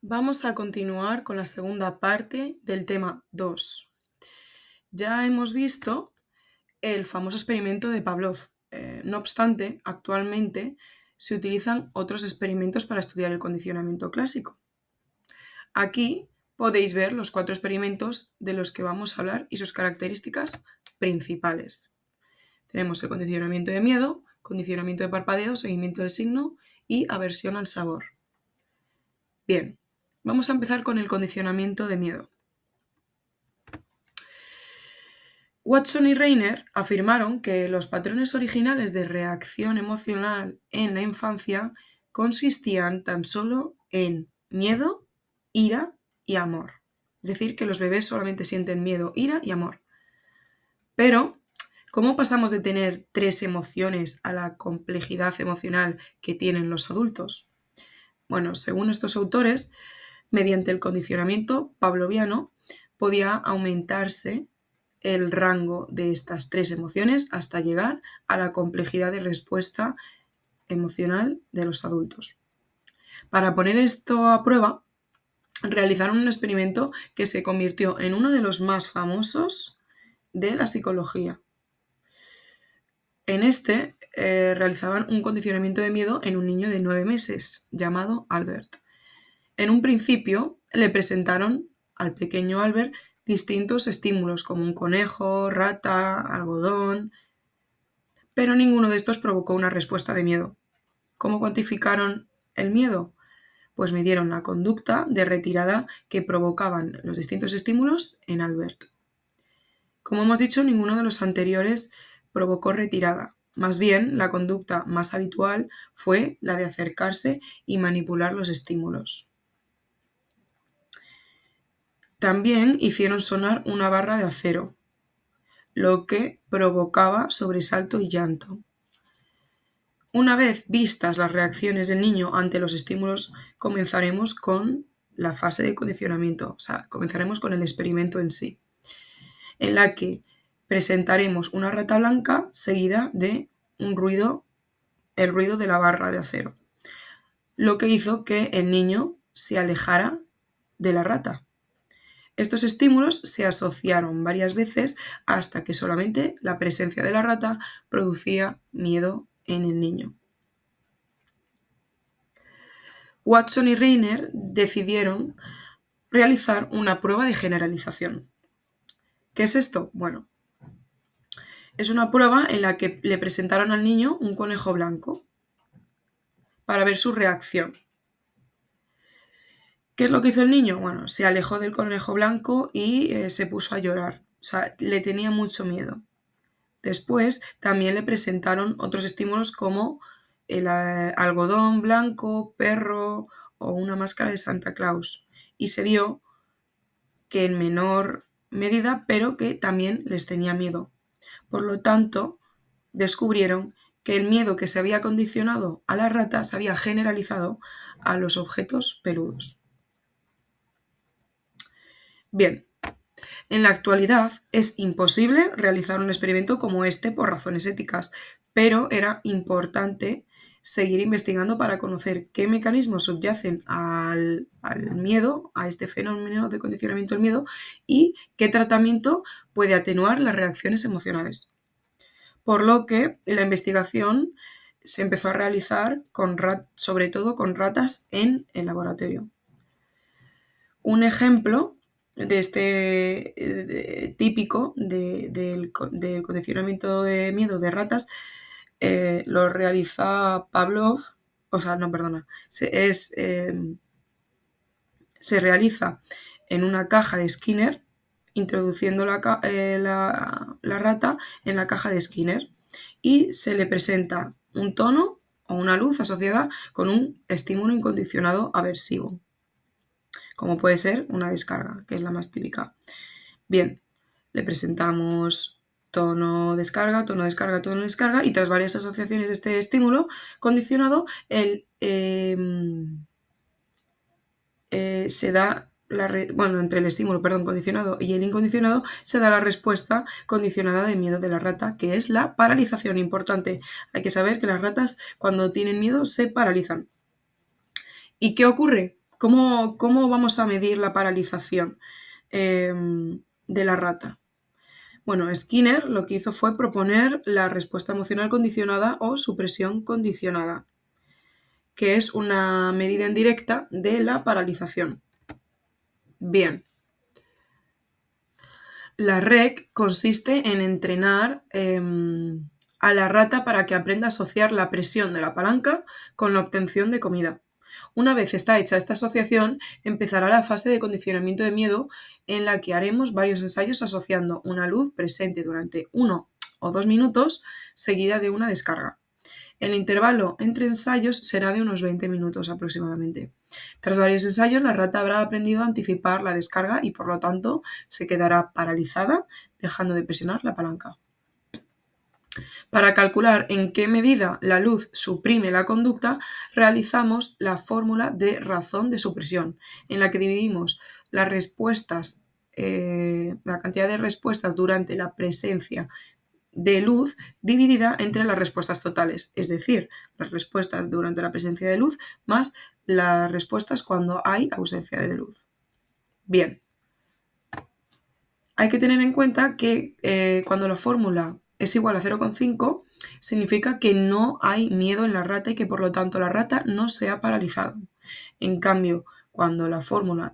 Vamos a continuar con la segunda parte del tema 2. Ya hemos visto el famoso experimento de Pavlov. No obstante, actualmente se utilizan otros experimentos para estudiar el condicionamiento clásico. Aquí podéis ver los 4 experimentos de los que vamos a hablar y sus características principales. Tenemos el condicionamiento de miedo, condicionamiento de parpadeo, seguimiento del signo y aversión al sabor. Bien, vamos a empezar con el condicionamiento de miedo. Watson y Reiner afirmaron que los patrones originales de reacción emocional en la infancia consistían tan solo en miedo, ira y amor. Es decir, que los bebés solamente sienten miedo, ira y amor. Pero, ¿cómo pasamos de tener 3 emociones a la complejidad emocional que tienen los adultos? Bueno, según estos autores, mediante el condicionamiento pavloviano podía aumentarse el rango de estas 3 emociones hasta llegar a la complejidad de respuesta emocional de los adultos. Para poner esto a prueba, realizaron un experimento que se convirtió en uno de los más famosos de la psicología. En este realizaban un condicionamiento de miedo en un niño de 9 meses llamado Albert. En un principio le presentaron al pequeño Albert distintos estímulos como un conejo, rata, algodón, pero ninguno de estos provocó una respuesta de miedo. ¿Cómo cuantificaron el miedo? Pues midieron la conducta de retirada que provocaban los distintos estímulos en Albert. Como hemos dicho, ninguno de los anteriores provocó retirada. Más bien, la conducta más habitual fue la de acercarse y manipular los estímulos. También hicieron sonar una barra de acero, lo que provocaba sobresalto y llanto. Una vez vistas las reacciones del niño ante los estímulos, comenzaremos con la fase de condicionamiento, o sea, comenzaremos con el experimento en sí, en la que presentaremos una rata blanca seguida de un ruido, el ruido de la barra de acero, lo que hizo que el niño se alejara de la rata. Estos estímulos se asociaron varias veces hasta que solamente la presencia de la rata producía miedo en el niño. Watson y Reiner decidieron realizar una prueba de generalización. ¿Qué es esto? Bueno, es una prueba en la que le presentaron al niño un conejo blanco para ver su reacción. ¿Qué es lo que hizo el niño? Bueno, se alejó del conejo blanco y se puso a llorar. O sea, le tenía mucho miedo. Después también le presentaron otros estímulos como el algodón blanco, perro o una máscara de Santa Claus. Y se vio que en menor medida, pero que también les tenía miedo. Por lo tanto, descubrieron que el miedo que se había condicionado a la rata se había generalizado a los objetos peludos. Bien, en la actualidad es imposible realizar un experimento como este por razones éticas, pero era importante seguir investigando para conocer qué mecanismos subyacen al miedo, a este fenómeno de condicionamiento del miedo, y qué tratamiento puede atenuar las reacciones emocionales. Por lo que la investigación se empezó a realizar sobre todo con ratas en el laboratorio. Un ejemplo de este típico del condicionamiento de miedo de ratas lo realiza Pavlov, se realiza en una caja de Skinner, introduciendo la rata en la caja de Skinner y se le presenta un tono o una luz asociada con un estímulo incondicionado aversivo, como puede ser una descarga, que es la más típica. Bien, le presentamos tono, descarga, tono, descarga, tono, descarga, y tras varias asociaciones de este estímulo condicionado, se da entre el estímulo, condicionado y el incondicionado, se da la respuesta condicionada de miedo de la rata, que es la paralización. Importante, hay que saber que las ratas cuando tienen miedo se paralizan. ¿Y qué ocurre? ¿Cómo vamos a medir la paralización de la rata? Bueno, Skinner lo que hizo fue proponer la respuesta emocional condicionada o supresión condicionada, que es una medida indirecta de la paralización. Bien, la REC consiste en entrenar a la rata para que aprenda a asociar la presión de la palanca con la obtención de comida. Una vez está hecha esta asociación, empezará la fase de condicionamiento de miedo en la que haremos varios ensayos asociando una luz presente durante 1 o 2 minutos seguida de una descarga. El intervalo entre ensayos será de unos 20 minutos aproximadamente. Tras varios ensayos, la rata habrá aprendido a anticipar la descarga y por lo tanto se quedará paralizada, dejando de presionar la palanca. Para calcular en qué medida la luz suprime la conducta, realizamos la fórmula de razón de supresión, en la que dividimos las respuestas, la cantidad de respuestas durante la presencia de luz dividida entre las respuestas totales, es decir, las respuestas durante la presencia de luz más las respuestas cuando hay ausencia de luz. Bien, hay que tener en cuenta que cuando la fórmula es igual a 0,5, significa que no hay miedo en la rata y que por lo tanto la rata no se ha paralizado. En cambio, cuando la fórmula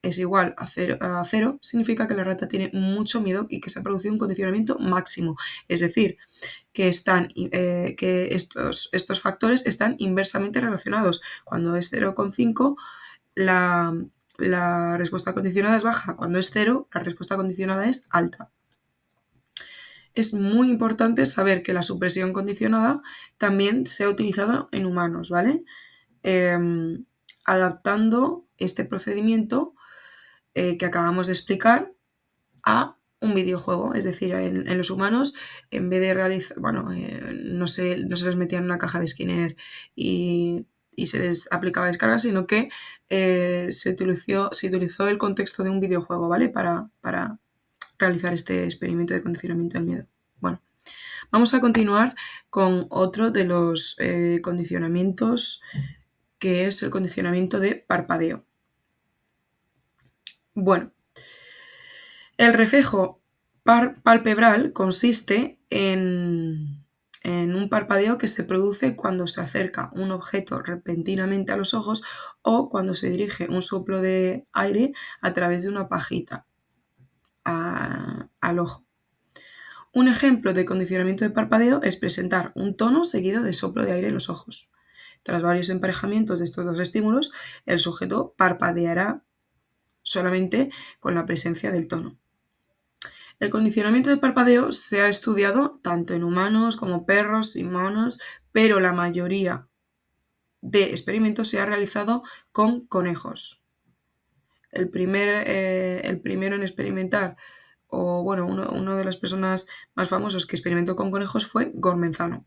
es igual a 0, significa que la rata tiene mucho miedo y que se ha producido un condicionamiento máximo. Es decir, que estos factores están inversamente relacionados. Cuando es 0,5, la respuesta condicionada es baja. Cuando es 0, la respuesta condicionada es alta. Es muy importante saber que la supresión condicionada también se ha utilizado en humanos, ¿vale? Adaptando este procedimiento que acabamos de explicar a un videojuego. Es decir, en los humanos, en vez de realizar, no se les metía en una caja de Skinner y se les aplicaba descarga, sino que se utilizó el contexto de un videojuego, ¿vale? Para realizar este experimento de condicionamiento del miedo. Bueno, vamos a continuar con otro de los condicionamientos, que es el condicionamiento de parpadeo. Bueno, el reflejo palpebral consiste en un parpadeo que se produce cuando se acerca un objeto repentinamente a los ojos o cuando se dirige un soplo de aire a través de una pajita al ojo. Un ejemplo de condicionamiento de parpadeo es presentar un tono seguido de soplo de aire en los ojos. Tras varios emparejamientos de estos dos estímulos, el sujeto parpadeará solamente con la presencia del tono. El condicionamiento de parpadeo se ha estudiado tanto en humanos como perros y monos, pero la mayoría de experimentos se ha realizado con conejos. El primero en experimentar, uno de las personas más famosos que experimentó con conejos fue Gormenzano.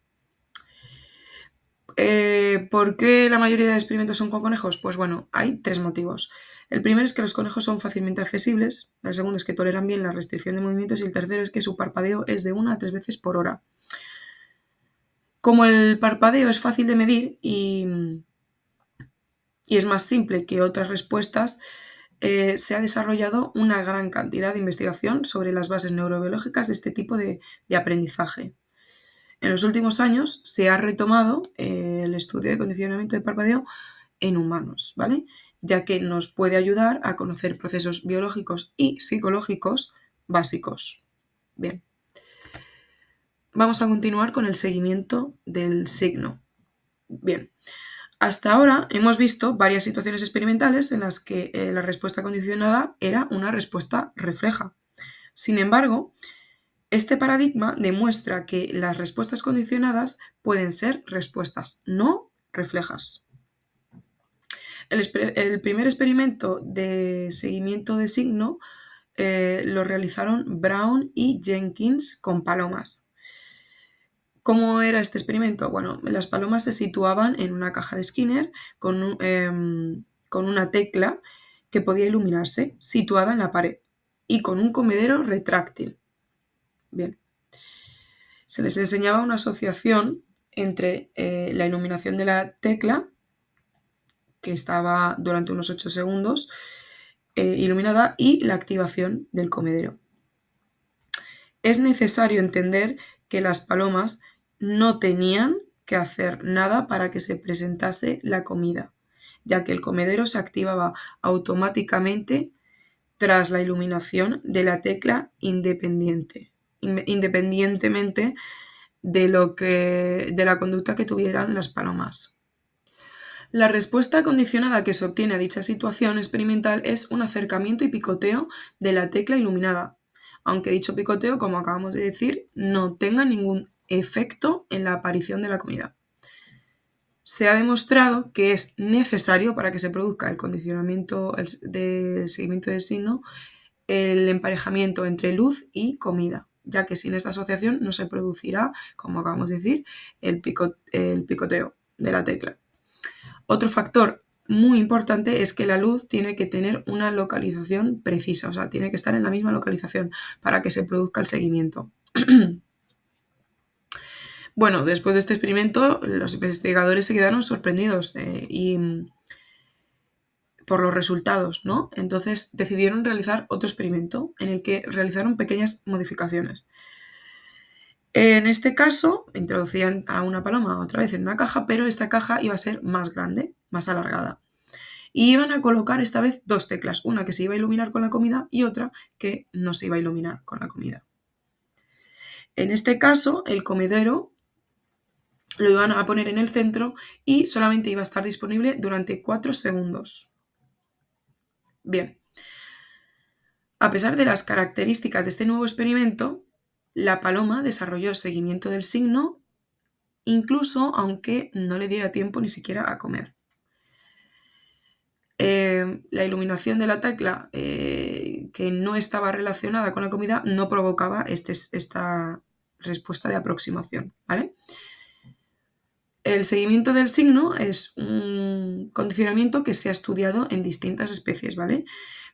¿Por qué la mayoría de experimentos son con conejos? Pues bueno, hay 3 motivos. El primero es que los conejos son fácilmente accesibles, el segundo es que toleran bien la restricción de movimientos y el tercero es que su parpadeo es de 1 a 3 veces por hora. Como el parpadeo es fácil de medir y es más simple que otras respuestas, se ha desarrollado una gran cantidad de investigación sobre las bases neurobiológicas de este tipo de aprendizaje. En los últimos años se ha retomado el estudio de condicionamiento de parpadeo en humanos, ¿vale? Ya que nos puede ayudar a conocer procesos biológicos y psicológicos básicos. Bien. Vamos a continuar con el seguimiento del signo. Bien. Hasta ahora hemos visto varias situaciones experimentales en las que la respuesta condicionada era una respuesta refleja. Sin embargo, este paradigma demuestra que las respuestas condicionadas pueden ser respuestas no reflejas. El primer experimento de seguimiento de signo lo realizaron Brown y Jenkins con palomas. ¿Cómo era este experimento? Bueno, las palomas se situaban en una caja de Skinner con una tecla que podía iluminarse, situada en la pared, y con un comedero retráctil. Bien. Se les enseñaba una asociación entre la iluminación de la tecla que estaba durante unos 8 segundos iluminada, y la activación del comedero. Es necesario entender que las palomas no tenían que hacer nada para que se presentase la comida, ya que el comedero se activaba automáticamente tras la iluminación de la tecla independientemente de la conducta que tuvieran las palomas. La respuesta condicionada que se obtiene a dicha situación experimental es un acercamiento y picoteo de la tecla iluminada, aunque dicho picoteo, como acabamos de decir, no tenga ningún efecto en la aparición de la comida. Se ha demostrado que es necesario, para que se produzca el condicionamiento del seguimiento del signo, el emparejamiento entre luz y comida, ya que sin esta asociación no se producirá, como acabamos de decir, el picoteo de la tecla. Otro factor muy importante es que la luz tiene que tener una localización precisa, o sea, tiene que estar en la misma localización para que se produzca el seguimiento. Bueno, después de este experimento, los investigadores se quedaron sorprendidos por los resultados, ¿no? Entonces decidieron realizar otro experimento en el que realizaron pequeñas modificaciones. En este caso, introducían a una paloma otra vez en una caja, pero esta caja iba a ser más grande, más alargada. Y iban a colocar esta vez dos teclas, una que se iba a iluminar con la comida y otra que no se iba a iluminar con la comida. En este caso, el comedero lo iban a poner en el centro y solamente iba a estar disponible durante 4 segundos. Bien. A pesar de las características de este nuevo experimento, la paloma desarrolló seguimiento del signo, incluso aunque no le diera tiempo ni siquiera a comer. La iluminación de la tecla que no estaba relacionada con la comida no provocaba esta respuesta de aproximación, ¿vale? El seguimiento del signo es un condicionamiento que se ha estudiado en distintas especies, ¿vale?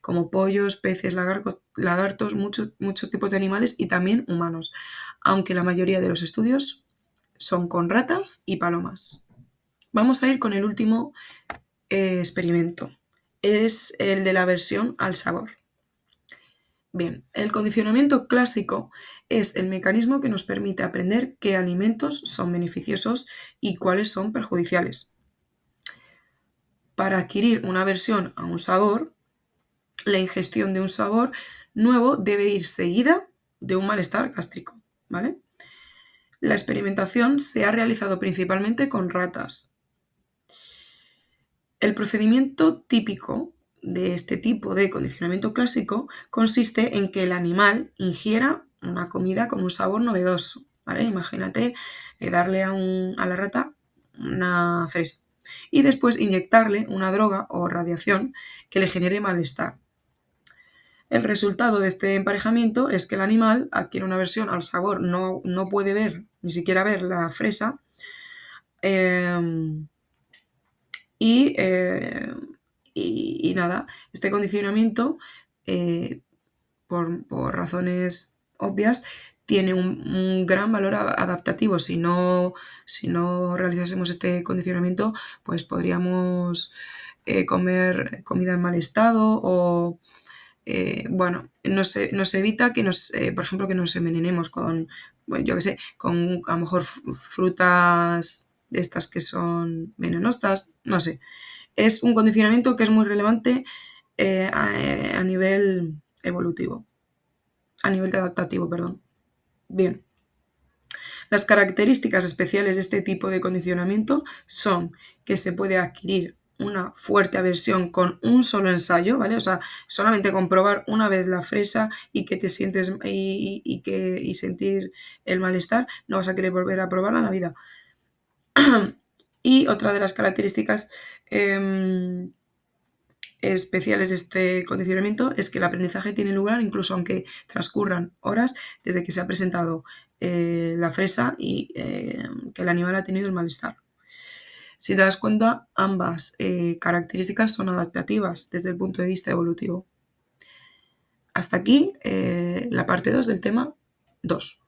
Como pollos, peces, lagartos, muchos tipos de animales y también humanos, aunque la mayoría de los estudios son con ratas y palomas. Vamos a ir con el último experimento. Es el de la aversión al sabor. Bien, el condicionamiento clásico es el mecanismo que nos permite aprender qué alimentos son beneficiosos y cuáles son perjudiciales. Para adquirir una aversión a un sabor, la ingestión de un sabor nuevo debe ir seguida de un malestar gástrico, ¿vale? La experimentación se ha realizado principalmente con ratas. El procedimiento típico de este tipo de condicionamiento clásico consiste en que el animal ingiera una comida con un sabor novedoso, ¿vale? Imagínate darle a la rata una fresa y después inyectarle una droga o radiación que le genere malestar. El resultado de este emparejamiento es que el animal adquiere una aversión al sabor, no puede ver, ni siquiera ver la fresa, y nada, este condicionamiento, por razones obvias, tiene un gran valor adaptativo. Si no realizásemos este condicionamiento, pues podríamos comer comida en mal estado o, bueno, nos evita que por ejemplo, que nos envenenemos con, bueno, yo qué sé, con a lo mejor frutas de estas que son venenosas, no sé. Es un condicionamiento que es muy relevante a nivel evolutivo, a nivel de adaptativo, perdón. Bien. Las características especiales de este tipo de condicionamiento son que se puede adquirir una fuerte aversión con un solo ensayo, ¿vale? O sea, solamente comprobar una vez la fresa y que te sientes y sentir el malestar, no vas a querer volver a probarla en la vida. Y otra de las características especiales de este condicionamiento es que el aprendizaje tiene lugar incluso aunque transcurran horas desde que se ha presentado la fresa y que el animal ha tenido el malestar. Si te das cuenta, ambas características son adaptativas desde el punto de vista evolutivo. Hasta aquí la parte 2 del tema 2.